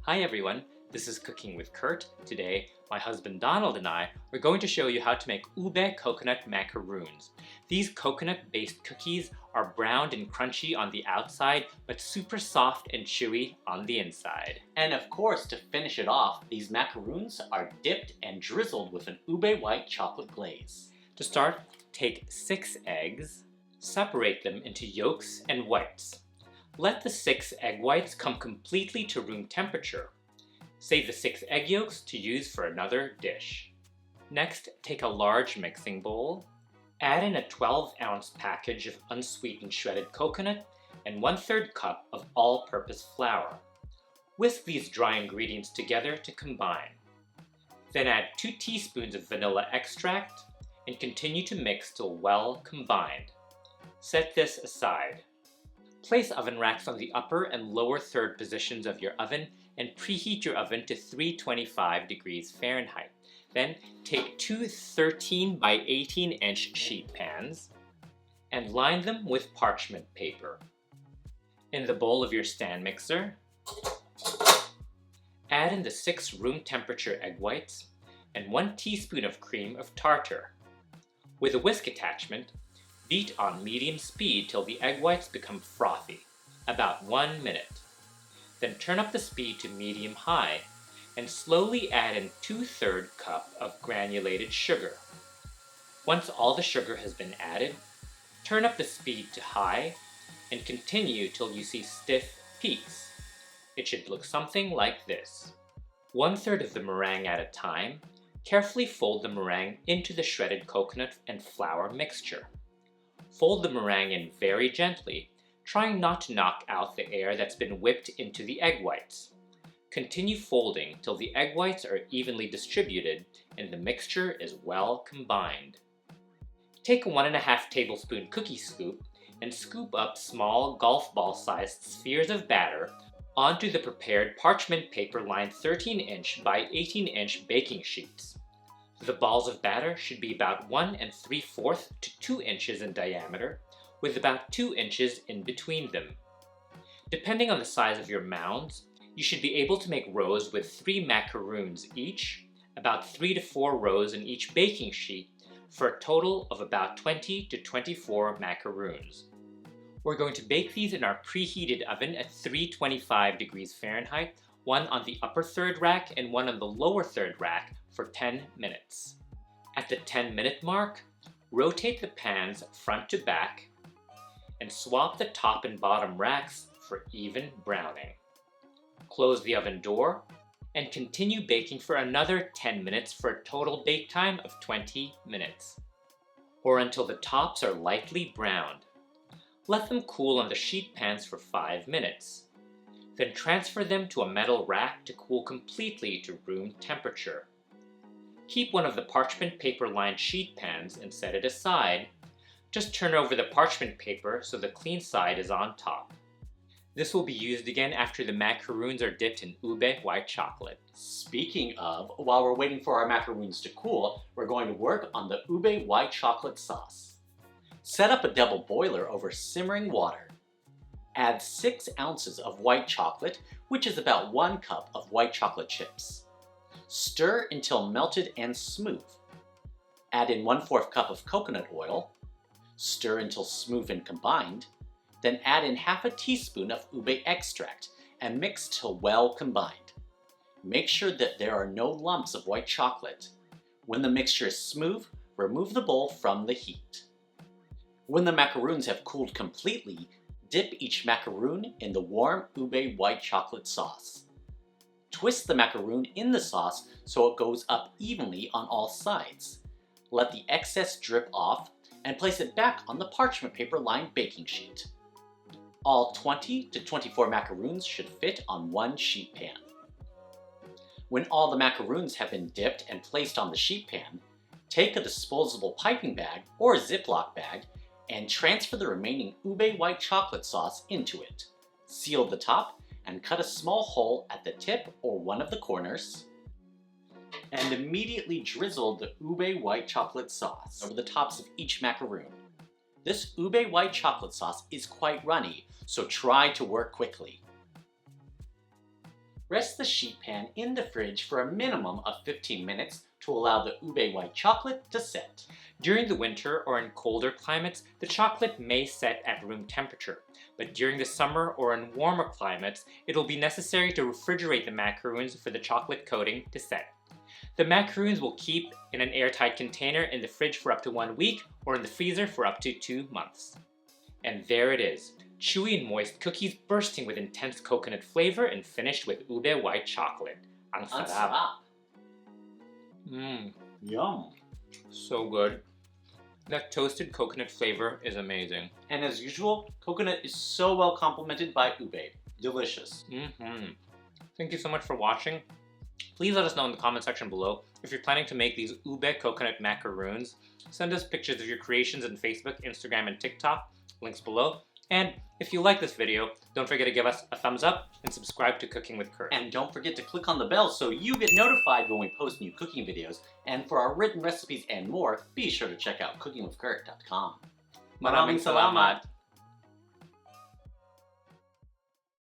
Hi everyone, this is Cooking with Kurt. Today, my husband Donald and I are going to show you how to make Ube Coconut Macaroons. These coconut-based cookies are browned and crunchy on the outside, but super soft and chewy on the inside. And of course, to finish it off, these macaroons are dipped and drizzled with an ube white chocolate glaze. To start, take 6 eggs, separate them into yolks and whites. Let the 6 egg whites come completely to room temperature. Save the 6 egg yolks to use for another dish. Next, take a large mixing bowl. Add in a 12-ounce package of unsweetened shredded coconut and 1/3 cup of all-purpose flour. Whisk these dry ingredients together to combine. Then add 2 teaspoons of vanilla extract and continue to mix till well combined. Set this aside. Place oven racks on the upper and lower third positions of your oven and preheat your oven to 325 degrees Fahrenheit. Then take 2 13 by 18 inch sheet pans and line them with parchment paper. In the bowl of your stand mixer, add in the 6 room temperature egg whites and 1 teaspoon of cream of tartar. With a whisk attachment, beat on medium speed till the egg whites become frothy, about 1 minute. Then turn up the speed to medium-high and slowly add in 2/3 cup of granulated sugar. Once all the sugar has been added, turn up the speed to high and continue till you see stiff peaks. It should look something like this. 1/3 of the meringue at a time, carefully fold the meringue into the shredded coconut and flour mixture. Fold the meringue in very gently, trying not to knock out the air that's been whipped into the egg whites. Continue folding till the egg whites are evenly distributed and the mixture is well combined. Take a 1½ tablespoon cookie scoop and scoop up small golf ball sized spheres of batter onto the prepared parchment paper lined 13 inch by 18 inch baking sheets. The balls of batter should be about 1 3/4 to 2 inches in diameter, with about 2 inches in between them. Depending on the size of your mounds, you should be able to make rows with 3 macaroons each, about 3 to 4 rows in each baking sheet, for a total of about 20 to 24 macaroons. We're going to bake these in our preheated oven at 325 degrees Fahrenheit, one on the upper third rack and one on the lower third rack for 10 minutes. At the 10-minute mark, rotate the pans front to back and swap the top and bottom racks for even browning. Close the oven door and continue baking for another 10 minutes for a total bake time of 20 minutes, or until the tops are lightly browned. Let them cool on the sheet pans for 5 minutes. Then transfer them to a metal rack to cool completely to room temperature. Keep one of the parchment paper lined sheet pans and set it aside. Just turn over the parchment paper so the clean side is on top. This will be used again after the macaroons are dipped in ube white chocolate. Speaking of, while we're waiting for our macaroons to cool, we're going to work on the ube white chocolate sauce. Set up a double boiler over simmering water. Add 6 ounces of white chocolate, which is about 1 cup of white chocolate chips. Stir until melted and smooth. Add in 1/4 cup of coconut oil. Stir until smooth and combined. Then add in half a teaspoon of ube extract and mix till well combined. Make sure that there are no lumps of white chocolate. When the mixture is smooth, remove the bowl from the heat. When the macaroons have cooled completely, dip each macaroon in the warm ube white chocolate sauce. Twist the macaroon in the sauce so it goes up evenly on all sides. Let the excess drip off and place it back on the parchment paper lined baking sheet. All 20 to 24 macaroons should fit on one sheet pan. When all the macaroons have been dipped and placed on the sheet pan, take a disposable piping bag or a Ziploc bag and transfer the remaining ube white chocolate sauce into it. Seal the top and cut a small hole at the tip or one of the corners, and immediately drizzle the ube white chocolate sauce over the tops of each macaroon. This ube white chocolate sauce is quite runny, so try to work quickly. Rest the sheet pan in the fridge for a minimum of 15 minutes to allow the ube white chocolate to set. During the winter or in colder climates, the chocolate may set at room temperature, but during the summer or in warmer climates, it will be necessary to refrigerate the macaroons for the chocolate coating to set. The macaroons will keep in an airtight container in the fridge for up to 1 week or in the freezer for up to 2 months. And there it is, chewy and moist cookies bursting with intense coconut flavor and finished with ube white chocolate. Ang Ang sarap. sarap. Yum. So good. That toasted coconut flavor is amazing. And as usual, coconut is so well complemented by ube. Delicious. Thank you so much for watching. Please let us know in the comment section below if you're planning to make these Ube Coconut Macaroons. Send us pictures of your creations on Facebook, Instagram, and TikTok. Links below. And if you like this video, don't forget to give us a thumbs up and subscribe to Cooking with Kurt. And don't forget to click on the bell so you get notified when we post new cooking videos. And for our written recipes and more, be sure to check out cookingwithkurt.com. Maraming salamat!